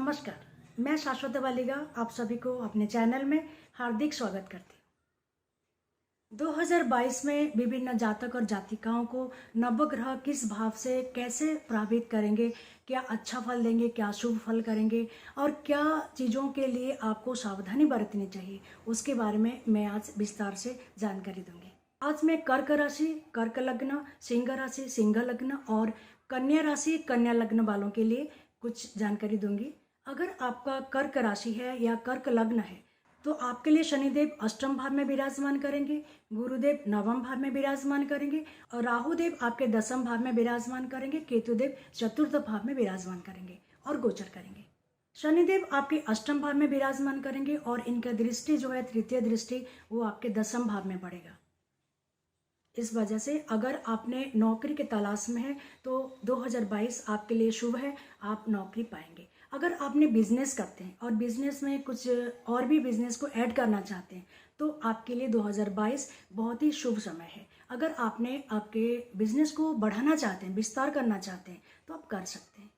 नमस्कार, मैं शाश्वत वालिगा आप सभी को अपने चैनल में हार्दिक स्वागत करती हूँ। 2022 में विभिन्न जातक और जातिकाओं को नवग्रह किस भाव से कैसे प्रभावित करेंगे, क्या अच्छा फल देंगे, क्या शुभ फल करेंगे और क्या चीज़ों के लिए आपको सावधानी बरतनी चाहिए, उसके बारे में मैं आज विस्तार से जानकारी दूंगी। आज मैं कर्क राशि, कर्क लग्न, सिंह राशि, सिंह लग्न और कन्या राशि, कन्या लग्न वालों के लिए कुछ जानकारी दूंगी। अगर आपका कर्क राशि है या कर्क लग्न है तो आपके लिए शनिदेव अष्टम भाव में विराजमान करेंगे, गुरुदेव नवम भाव में विराजमान करेंगे और राहुदेव आपके दसम भाव में विराजमान करेंगे, केतुदेव चतुर्थ भाव में विराजमान करेंगे और गोचर करेंगे। शनिदेव आपके अष्टम भाव में विराजमान करेंगे और इनका दृष्टि जो है तृतीय दृष्टि वो आपके दसम भाव में पड़ेगा। इस वजह से अगर आपने नौकरी के तलाश में है तो 2022 आपके लिए शुभ है, आप नौकरी पाएंगे। अगर आपने बिजनेस करते हैं और बिजनेस में कुछ और भी बिजनेस को ऐड करना चाहते हैं तो आपके लिए 2022 बहुत ही शुभ समय है। अगर आपने आपके बिजनेस को बढ़ाना चाहते हैं, विस्तार करना चाहते हैं तो आप कर सकते हैं।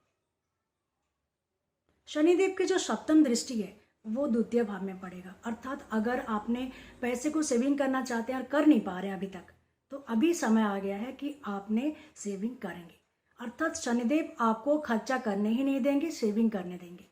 शनिदेव की जो सप्तम दृष्टि है वो द्वितीय भाव में पड़ेगा, अर्थात अगर आपने पैसे को सेविंग करना चाहते हैं और कर नहीं पा रहे हैं अभी तक, तो अभी समय आ गया है कि आपने सेविंग करेंगे। अर्थात शनिदेव आपको खर्चा करने ही नहीं देंगे, सेविंग करने देंगे।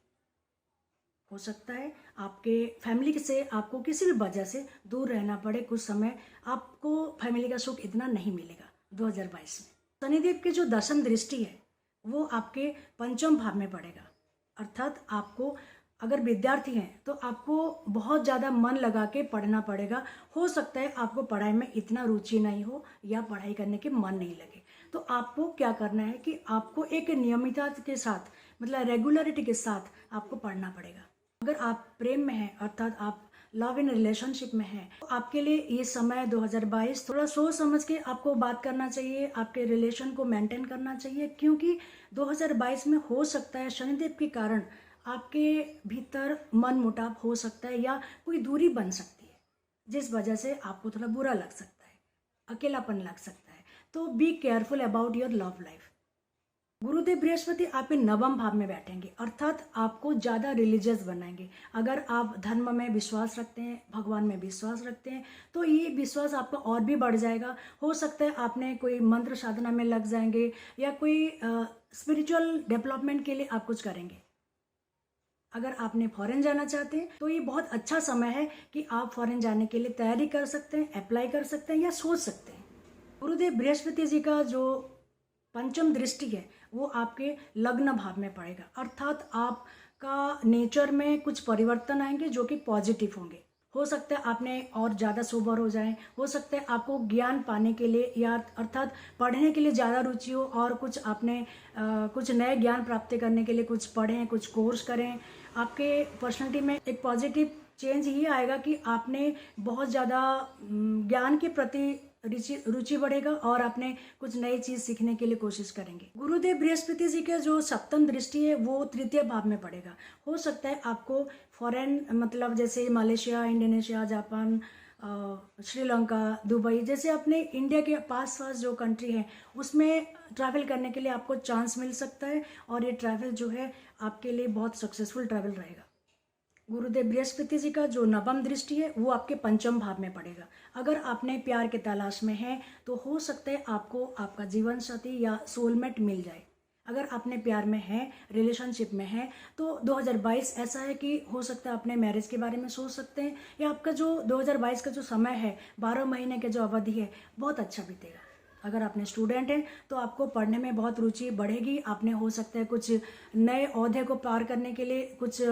हो सकता है आपके फैमिली से आपको किसी भी वजह से दूर रहना पड़े, कुछ समय आपको फैमिली का सुख इतना नहीं मिलेगा 2022 में। शनिदेव की जो दसम दृष्टि है वो आपके पंचम भाव में पड़ेगा, अर्थात आपको अगर विद्यार्थी हैं तो आपको बहुत ज़्यादा मन लगा के पढ़ना पड़ेगा। हो सकता है आपको पढ़ाई में इतना रुचि नहीं हो या पढ़ाई करने के मन नहीं लगे, तो आपको क्या करना है कि आपको एक नियमितता के साथ, मतलब रेगुलरिटी के साथ आपको पढ़ना पड़ेगा। अगर आप प्रेम में हैं, अर्थात आप लव इन रिलेशनशिप में हैं, तो आपके लिए ये समय 2022 थोड़ा सोच समझ के आपको बात करना चाहिए, आपके रिलेशन को मेंटेन करना चाहिए, क्योंकि 2022 में हो सकता है शनिदेव के कारण आपके भीतर मन मुटाव हो सकता है या कोई दूरी बन सकती है, जिस वजह से आपको थोड़ा बुरा लग सकता है, अकेलापन लग सकता है। तो be careful about your love life. गुरुदेव बृहस्पति आपके नवम भाव में बैठेंगे, अर्थात आपको ज़्यादा रिलीजियस बनाएंगे। अगर आप धर्म में विश्वास रखते हैं, भगवान में विश्वास रखते हैं, तो ये विश्वास आपका और भी बढ़ जाएगा। हो सकता है आपने कोई मंत्र साधना में लग जाएंगे या कोई स्पिरिचुअल डेवलपमेंट के लिए आप कुछ करेंगे। अगर आपने फॉरेन जाना चाहते हैं तो ये बहुत अच्छा समय है कि आप फॉरेन जाने के लिए तैयारी कर सकते हैं, अप्लाई कर सकते हैं या सोच सकते हैं। गुरुदेव बृहस्पति जी का जो पंचम दृष्टि है वो आपके लग्न भाव में पड़ेगा, अर्थात आपका नेचर में कुछ परिवर्तन आएंगे जो कि पॉजिटिव होंगे। हो सकता है आपने और ज़्यादा सोबर हो जाएं, हो सकता है आपको ज्ञान पाने के लिए या अर्थात पढ़ने के लिए ज़्यादा रुचि हो और कुछ आपने कुछ नए ज्ञान प्राप्त करने के लिए कुछ पढ़ें, कुछ कोर्स करें। आपके पर्सनैलिटी में एक पॉजिटिव चेंज ये आएगा कि आपने बहुत ज़्यादा ज्ञान के प्रति रुचि बढ़ेगा और आपने कुछ नई चीज़ सीखने के लिए कोशिश करेंगे। गुरुदेव बृहस्पति जी का जो सप्तम दृष्टि है वो तृतीय भाव में पड़ेगा। हो सकता है आपको फॉरेन, मतलब जैसे Malaysia, Indonesia, Japan, Sri Lanka, Dubai जैसे अपने इंडिया के पास जो कंट्री है उसमें ट्रैवल करने के लिए आपको चांस मिल सकता है और ये ट्रैवल जो है आपके लिए बहुत सक्सेसफुल ट्रैवल रहेगा। गुरुदेव बृहस्पति जी का जो नवम दृष्टि है वो आपके पंचम भाव में पड़ेगा। अगर आपने प्यार के तलाश में हैं तो हो सकता है आपको आपका जीवन साथी या सोलमेट मिल जाए। अगर आपने प्यार में हैं, रिलेशनशिप में हैं, तो 2022 ऐसा है कि हो सकता है अपने मैरिज के बारे में सोच सकते हैं या आपका जो 2022 का जो समय है, 12 महीने के जो अवधि है, बहुत अच्छा बीतेगा। अगर आपने स्टूडेंट हैं तो आपको पढ़ने में बहुत रुचि बढ़ेगी। आपने हो सकता है कुछ नए ओहदे को पार करने के लिए कुछ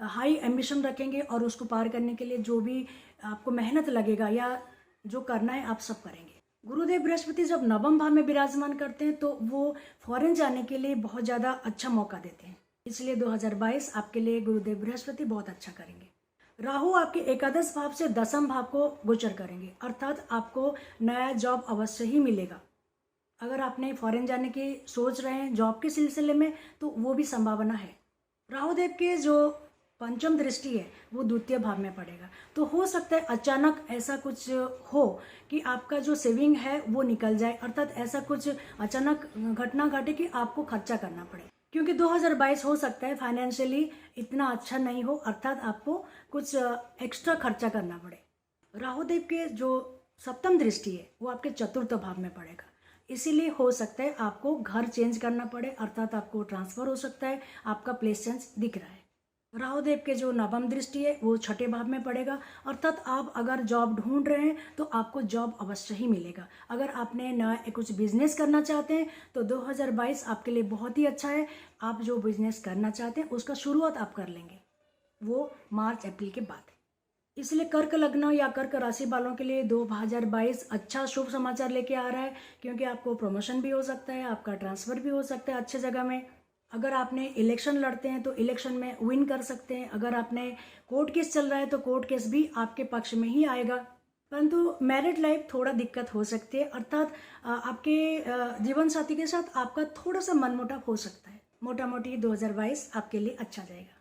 हाई एम्बिशन रखेंगे और उसको पार करने के लिए जो भी आपको मेहनत लगेगा या जो करना है आप सब करेंगे। गुरुदेव बृहस्पति जब नवम भाव में विराजमान करते हैं तो वो फॉरेन जाने के लिए बहुत ज़्यादा अच्छा मौका देते हैं, इसलिए 2022 आपके लिए गुरुदेव बृहस्पति बहुत अच्छा करेंगे। राहु आपके एकादश भाव से दसम भाव को गोचर करेंगे, अर्थात आपको नया जॉब अवश्य ही मिलेगा। अगर आपने फॉरेन जाने की सोच रहे हैं जॉब के सिलसिले में तो वो भी संभावना है। राहुदेव के जो पंचम दृष्टि है वो द्वितीय भाव में पड़ेगा, तो हो सकता है अचानक ऐसा कुछ हो कि आपका जो सेविंग है वो निकल जाए, अर्थात ऐसा कुछ अचानक घटना घटे कि आपको खर्चा करना पड़े। क्योंकि 2022 हो सकता है फाइनेंशियली इतना अच्छा नहीं हो, अर्थात आपको कुछ एक्स्ट्रा खर्चा करना पड़े। राहु देव के जो सप्तम दृष्टि है वो आपके चतुर्थ भाव में पड़ेगा, इसीलिए हो सकता है आपको घर चेंज करना पड़े, अर्थात आपको ट्रांसफर हो सकता है, आपका प्लेस चेंज दिख रहा है। राहु देव के जो नवम दृष्टि है वो छठे भाव में पड़ेगा, अर्थात आप अगर जॉब ढूंढ रहे हैं तो आपको जॉब अवश्य ही मिलेगा। अगर आपने नया कुछ बिजनेस करना चाहते हैं तो 2022 आपके लिए बहुत ही अच्छा है। आप जो बिजनेस करना चाहते हैं उसका शुरुआत आप कर लेंगे, वो मार्च अप्रैल के बाद है। इसलिए कर्क लग्न या कर्क राशि वालों के लिए 2022 अच्छा शुभ समाचार लेके आ रहा है, क्योंकि आपको प्रमोशन भी हो सकता है, आपका ट्रांसफर भी हो सकता है अच्छे जगह में। अगर आपने इलेक्शन लड़ते हैं तो इलेक्शन में विन कर सकते हैं। अगर आपने कोर्ट केस चल रहा है तो कोर्ट केस भी आपके पक्ष में ही आएगा। परंतु मैरिड लाइफ थोड़ा दिक्कत हो सकती है, अर्थात आपके जीवन साथी के साथ आपका थोड़ा सा मनमुटाव हो सकता है। मोटा मोटी 2022 आपके लिए अच्छा जाएगा।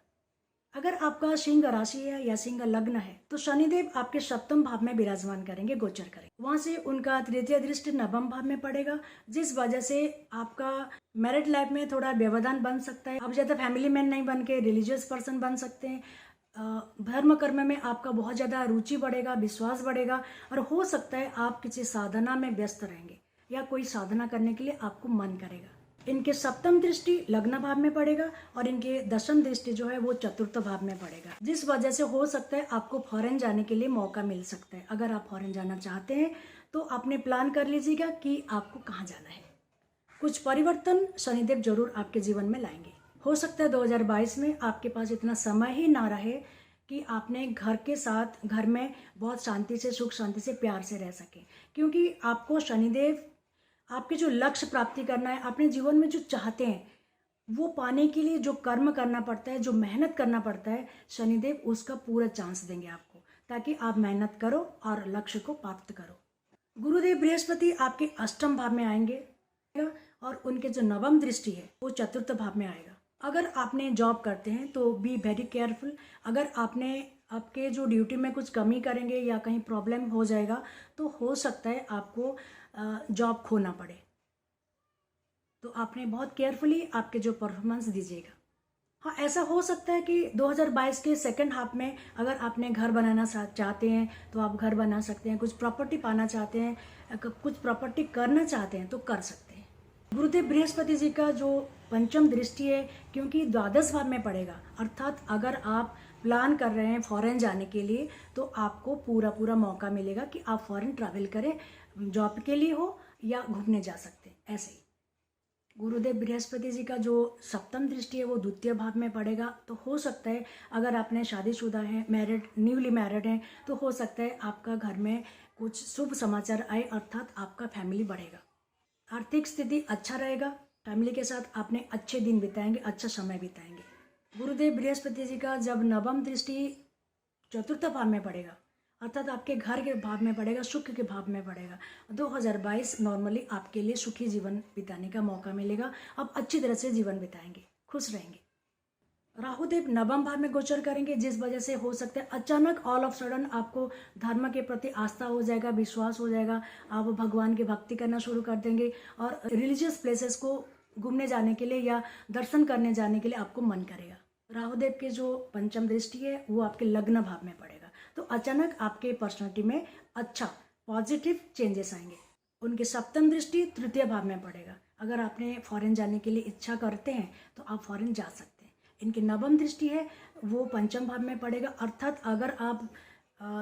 अगर आपका सिंह राशि है या सिंह लग्न है तो शनिदेव आपके सप्तम भाव में विराजमान करेंगे, गोचर करेंगे। वहां से उनका तृतीय दृष्टि नवम भाव में पड़ेगा, जिस वजह से आपका मैरिड लाइफ में थोड़ा व्यवधान बन सकता है। आप ज्यादा फैमिली मैन नहीं बन के रिलीजियस पर्सन बन सकते हैं। धर्म कर्म में आपका बहुत ज्यादा रुचि बढ़ेगा, विश्वास बढ़ेगा, और हो सकता है आप किसी साधना में व्यस्त रहेंगे या कोई साधना करने के लिए आपको मन करेगा। इनके सप्तम दृष्टि लग्न भाव में पड़ेगा और इनके दशम दृष्टि जो है वो चतुर्थ भाव में पड़ेगा, जिस वजह से हो सकता है आपको फॉरेन जाने के लिए मौका मिल सकता है। अगर आप फॉरेन जाना चाहते हैं तो आपने प्लान कर लीजिएगा कि आपको कहाँ जाना है। कुछ परिवर्तन शनिदेव जरूर आपके जीवन में लाएंगे। हो सकता है 2022 में आपके पास इतना समय ही ना रहे कि आपने घर के साथ घर में बहुत शांति से, सुख शांति से, प्यार से रह सके, क्योंकि आपको शनिदेव आपके जो लक्ष्य प्राप्ति करना है, अपने जीवन में जो चाहते हैं वो पाने के लिए जो कर्म करना पड़ता है, जो मेहनत करना पड़ता है, शनिदेव उसका पूरा चांस देंगे आपको, ताकि आप मेहनत करो और लक्ष्य को प्राप्त करो। गुरुदेव बृहस्पति आपके अष्टम भाव में आएंगे और उनके जो नवम दृष्टि है वो चतुर्थ भाव में आएगा। अगर आपने जॉब करते हैं तो बी वेरी केयरफुल। अगर आपके जो ड्यूटी में कुछ कमी करेंगे या कहीं प्रॉब्लम हो जाएगा तो हो सकता है आपको जॉब खोना पड़े, तो आपने बहुत केयरफुली आपके जो परफॉर्मेंस दीजिएगा। हाँ, ऐसा हो सकता है कि 2022 के सेकंड हाफ में अगर आपने घर बनाना चाहते हैं तो आप घर बना सकते हैं, कुछ प्रॉपर्टी पाना चाहते हैं, कुछ प्रॉपर्टी करना चाहते हैं तो कर सकते हैं। गुरुदेव बृहस्पति जी का जो पंचम दृष्टि है, क्योंकि द्वादश भाव में पड़ेगा, अर्थात अगर आप प्लान कर रहे हैं फॉरेन जाने के लिए तो आपको पूरा मौका मिलेगा कि आप फॉरेन ट्रैवल करें, जॉब के लिए हो या घूमने जा सकते हैं। ऐसे ही गुरुदेव बृहस्पति जी का जो सप्तम दृष्टि है वो द्वितीय भाव में पड़ेगा, तो हो सकता है अगर आपने शादीशुदा है, मैरिड, न्यूली मैरिड हैं, तो हो सकता है आपका घर में कुछ शुभ समाचार आए, अर्थात आपका फैमिली बढ़ेगा, आर्थिक स्थिति अच्छा रहेगा, फैमिली के साथ आपने अच्छे दिन बिताएंगे, अच्छा समय बिताएंगे। गुरुदेव बृहस्पति जी का जब नवम दृष्टि चतुर्थ भाव में पड़ेगा, अर्थात आपके घर के भाव में पड़ेगा, सुख के भाव में पड़ेगा, 2022 नॉर्मली आपके लिए सुखी जीवन बिताने का मौका मिलेगा। आप अच्छी तरह से जीवन बिताएंगे, खुश रहेंगे। राहु देव नवम भाव में गोचर करेंगे, जिस वजह से हो सकता है अचानक ऑल ऑफ सडन आपको धर्म के प्रति आस्था हो जाएगा, विश्वास हो जाएगा, आप भगवान की भक्ति करना शुरू कर देंगे और रिलीजियस प्लेसेस को घूमने जाने के लिए या दर्शन करने जाने के लिए आपको मन करेगा। राहु देव के जो पंचम दृष्टि है वो आपके लग्न भाव में पड़ेगा, तो अचानक आपके पर्सनालिटी में अच्छा पॉजिटिव चेंजेस आएंगे। उनके सप्तम दृष्टि तृतीय भाव में पड़ेगा। अगर आपने फॉरेन जाने के लिए इच्छा करते हैं तो आप फॉरेन जा सकते हैं। इनकी नवम दृष्टि है वो पंचम भाव में पड़ेगा, अर्थात अगर आप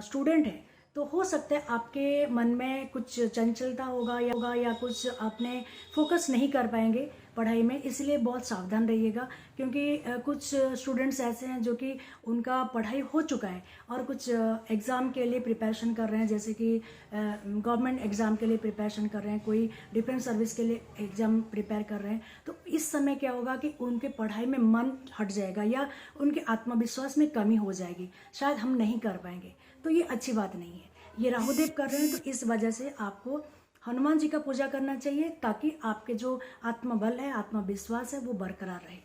स्टूडेंट हैं तो हो सकता है आपके मन में कुछ चंचलता होगा या कुछ आपने फोकस नहीं कर पाएंगे पढ़ाई में, इसलिए बहुत सावधान रहिएगा, क्योंकि कुछ स्टूडेंट्स ऐसे हैं जो कि उनका पढ़ाई हो चुका है और कुछ एग्ज़ाम के लिए प्रिपरेशन कर रहे हैं, जैसे कि गवर्नमेंट एग्ज़ाम के लिए प्रिपरेशन कर रहे हैं, कोई डिफेंस सर्विस के लिए एग्ज़ाम प्रिपेयर कर रहे हैं। तो इस समय क्या होगा कि उनके पढ़ाई में मन हट जाएगा या उनके आत्मविश्वास में कमी हो जाएगी, शायद हम नहीं कर पाएंगे, तो ये अच्छी बात नहीं है। ये राहुदेव कर रहे हैं तो इस वजह से आपको हनुमान जी का पूजा करना चाहिए, ताकि आपके जो आत्मबल है, आत्मविश्वास है, वो बरकरार रहे।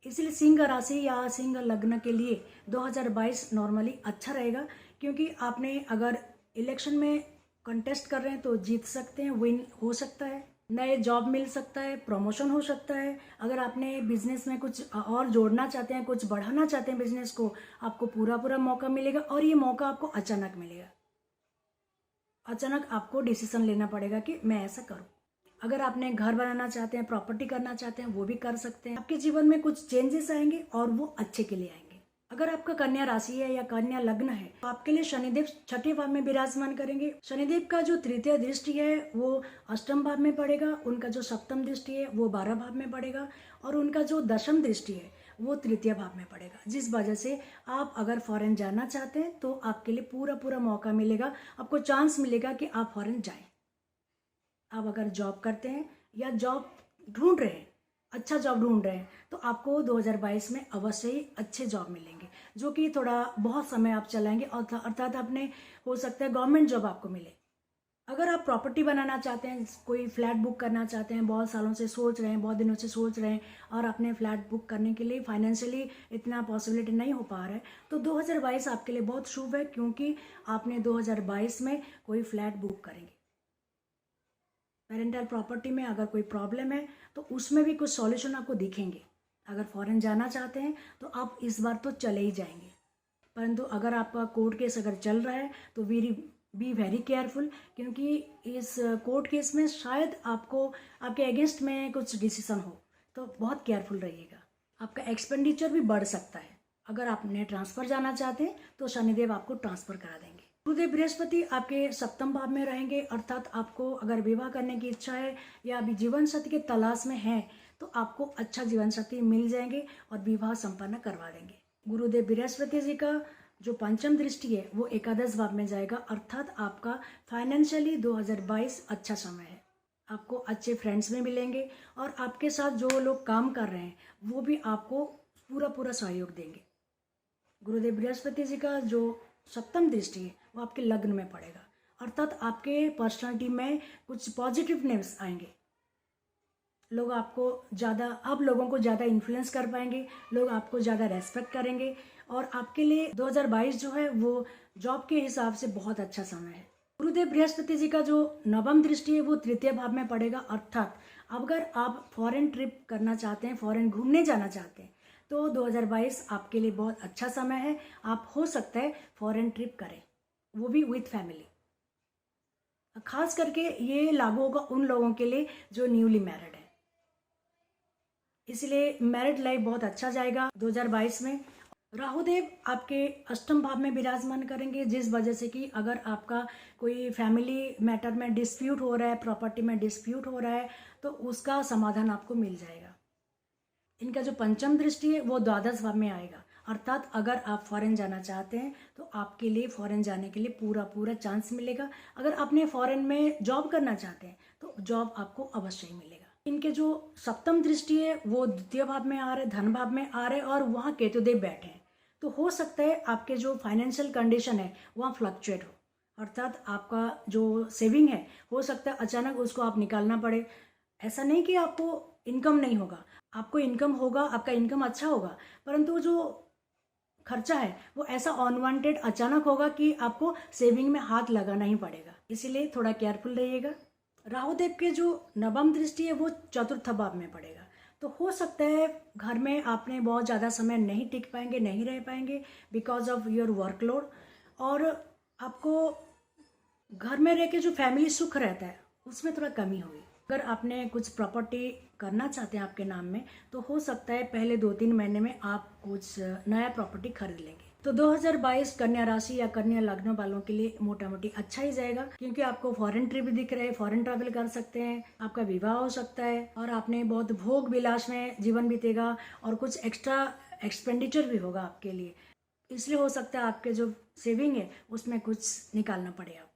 इसलिए सिंह राशि या सिंह लग्न के लिए 2022 नॉर्मली अच्छा रहेगा, क्योंकि आपने अगर इलेक्शन में कंटेस्ट कर रहे हैं तो जीत सकते हैं, विन हो सकता है। नए जॉब मिल सकता है, प्रमोशन हो सकता है। अगर आपने बिजनेस में कुछ और जोड़ना चाहते हैं, कुछ बढ़ाना चाहते हैं बिजनेस को, आपको पूरा मौका मिलेगा और ये मौका आपको अचानक मिलेगा। अचानक आपको डिसीजन लेना पड़ेगा कि मैं ऐसा करूं। अगर आपने घर बनाना चाहते हैं, प्रॉपर्टी करना चाहते हैं, वो भी कर सकते हैं। आपके जीवन में कुछ चेंजेस आएंगे और वो अच्छे के लिए आएंगे। अगर आपका कन्या राशि है या कन्या लग्न है तो आपके लिए शनिदेव छठे भाव में विराजमान करेंगे। शनिदेव का जो तृतीय दृष्टि है वो अष्टम भाव में पड़ेगा, उनका जो सप्तम दृष्टि है वो 12 भाव में पड़ेगा और उनका जो दशम दृष्टि है वो तृतीय भाव में पड़ेगा। जिस वजह से आप अगर फॉरेन जाना चाहते हैं तो आपके लिए पूरा मौका मिलेगा, आपको चांस मिलेगा कि आप फॉरेन जाएं। आप अगर जॉब करते हैं या जॉब ढूंढ रहे हैं, अच्छा जॉब ढूंढ रहे हैं, तो आपको 2022 में अवश्य ही अच्छे जॉब मिलेंगे, जो कि थोड़ा बहुत समय आप चलाएंगे और अर्थात आपने हो सकता है गवर्नमेंट जॉब आपको मिले। अगर आप प्रॉपर्टी बनाना चाहते हैं, कोई फ्लैट बुक करना चाहते हैं, बहुत सालों से सोच रहे हैं, बहुत दिनों से सोच रहे हैं और अपने फ्लैट बुक करने के लिए फाइनेंशियली इतना पॉसिबिलिटी नहीं हो पा रहा है, तो 2022 आपके लिए बहुत शुभ है, क्योंकि आपने 2022 में कोई फ्लैट बुक करेंगे। पेरेंटल प्रॉपर्टी में अगर कोई प्रॉब्लम है तो उसमें भी कुछ सॉल्यूशन आपको दिखेंगे। अगर फॉरेन जाना चाहते हैं तो आप इस बार तो चले ही जाएंगे, परंतु अगर आपका कोर्ट केस अगर चल रहा है तो बी वेरी केयरफुल, क्योंकि इस कोर्ट केस में शायद आपको आपके अगेंस्ट में कुछ डिसीजन हो, तो बहुत केयरफुल रहिएगा। आपका एक्सपेंडिचर भी बढ़ सकता है। अगर आपने ट्रांसफ़र जाना चाहते हैं तो शनिदेव आपको ट्रांसफ़र करा देंगे। गुरुदेव बृहस्पति आपके सप्तम भाव में रहेंगे, अर्थात आपको अगर विवाह करने की इच्छा है या अभी जीवन साथी के तलाश में है तो आपको अच्छा जीवन साथी मिल जाएंगे और विवाह संपन्न करवा देंगे। गुरुदेव बृहस्पति जी का जो पंचम दृष्टि है वो एकादश भाव में जाएगा, अर्थात आपका फाइनेंशियली 2022 अच्छा समय है। आपको अच्छे फ्रेंड्स में मिलेंगे और आपके साथ जो लोग काम कर रहे हैं वो भी आपको पूरा सहयोग देंगे। गुरुदेव बृहस्पति जी का जो सप्तम दृष्टि है वो आपके लग्न में पड़ेगा, अर्थात आपके पर्सनालिटी में कुछ पॉजिटिवनेस आएंगे। लोग आपको ज़्यादा, आप लोगों को ज़्यादा इन्फ्लुएंस कर पाएंगे, लोग आपको ज़्यादा रेस्पेक्ट करेंगे और आपके लिए 2022 जो है वो जॉब के हिसाब से बहुत अच्छा समय है। गुरुदेव बृहस्पति जी का जो नवम दृष्टि है वो तृतीय भाव में पड़ेगा, अर्थात अगर आप फॉरेन ट्रिप करना चाहते हैं, फॉरेन घूमने जाना चाहते हैं, तो 2022 आपके लिए बहुत अच्छा समय है। आप हो सकता है फॉरेन ट्रिप करें, वो भी विथ फैमिली। खास करके ये लागू होगा उन लोगों के लिए जो न्यूली मैरिड है, इसलिए मैरिड लाइफ बहुत अच्छा जाएगा 2022 में। राहुदेव आपके अष्टम भाव में विराजमान करेंगे, जिस वजह से कि अगर आपका कोई फैमिली मैटर में डिस्प्यूट हो रहा है, प्रॉपर्टी में डिस्प्यूट हो रहा है, तो उसका समाधान आपको मिल जाएगा। इनका जो पंचम दृष्टि है वो द्वादश भाव में आएगा, अर्थात अगर आप फॉरेन जाना चाहते हैं तो आपके लिए फॉरेन जाने के लिए पूरा चांस मिलेगा। अगर आपने फॉरेन में जॉब करना चाहते हैं तो जॉब आपको अवश्य ही मिलेगा। इनके जो सप्तम दृष्टि है वो द्वितीय भाव में आ रहे, धन भाव में आ रहे और वहाँ केतुदेव बैठे हैं, तो हो सकता है आपके जो फाइनेंशियल कंडीशन है वहाँ फ्लक्चुएट हो, अर्थात आपका जो सेविंग है हो सकता है अचानक उसको आप निकालना पड़े। ऐसा नहीं कि आपको इनकम नहीं होगा, आपको इनकम होगा, आपका इनकम अच्छा होगा, परंतु जो खर्चा है वो ऐसा अनवांटेड अचानक होगा कि आपको सेविंग में हाथ लगाना ही पड़ेगा, इसीलिए थोड़ा केयरफुल रहिएगा। राहुदेव के जो नवम दृष्टि है वो चतुर्थ भाव में पड़ेगा, तो हो सकता है घर में आपने बहुत ज़्यादा समय नहीं टिक पाएंगे, नहीं रह पाएंगे बिकॉज ऑफ योर वर्कलोड, और आपको घर में रह के जो फैमिली सुख रहता है उसमें थोड़ा कमी होगी। अगर आपने कुछ प्रॉपर्टी करना चाहते हैं आपके नाम में तो हो सकता है पहले 2-3 महीने में आप कुछ नया प्रॉपर्टी खरीद लेंगे। तो 2022 कन्या राशि या कन्या लग्न वालों के लिए मोटा मोटी अच्छा ही जाएगा, क्योंकि आपको फॉरेन ट्रिप दिख रहे हैं, फॉरेन ट्रैवल कर सकते हैं, आपका विवाह हो सकता है और आपने बहुत भोग विलास में जीवन बीतेगा और कुछ एक्स्ट्रा एक्सपेंडिचर भी होगा आपके लिए, इसलिए हो सकता है आपके जो सेविंग है उसमें कुछ निकालना पड़े आपको।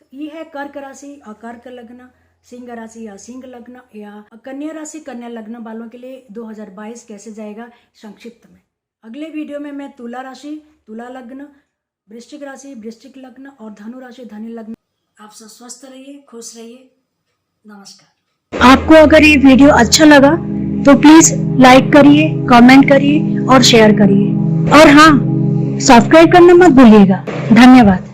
तो ये है कर्क राशि और कर्क लग्न, सिंह राशि या सिंह लग्न या कन्या राशि कन्या लग्न वालों के लिए 2022 कैसे जाएगा संक्षिप्त में। अगले वीडियो में मैं तुला राशि, तुला लग्न, वृश्चिक राशि, वृश्चिक लग्न और धनु राशि, धनु लग्न। आप सब स्वस्थ रहिए, खुश रहिए, नमस्कार। आपको अगर ये वीडियो अच्छा लगा तो प्लीज लाइक करिए, कमेंट करिए और शेयर करिए, और हाँ, सब्सक्राइब करना मत भूलिएगा। धन्यवाद।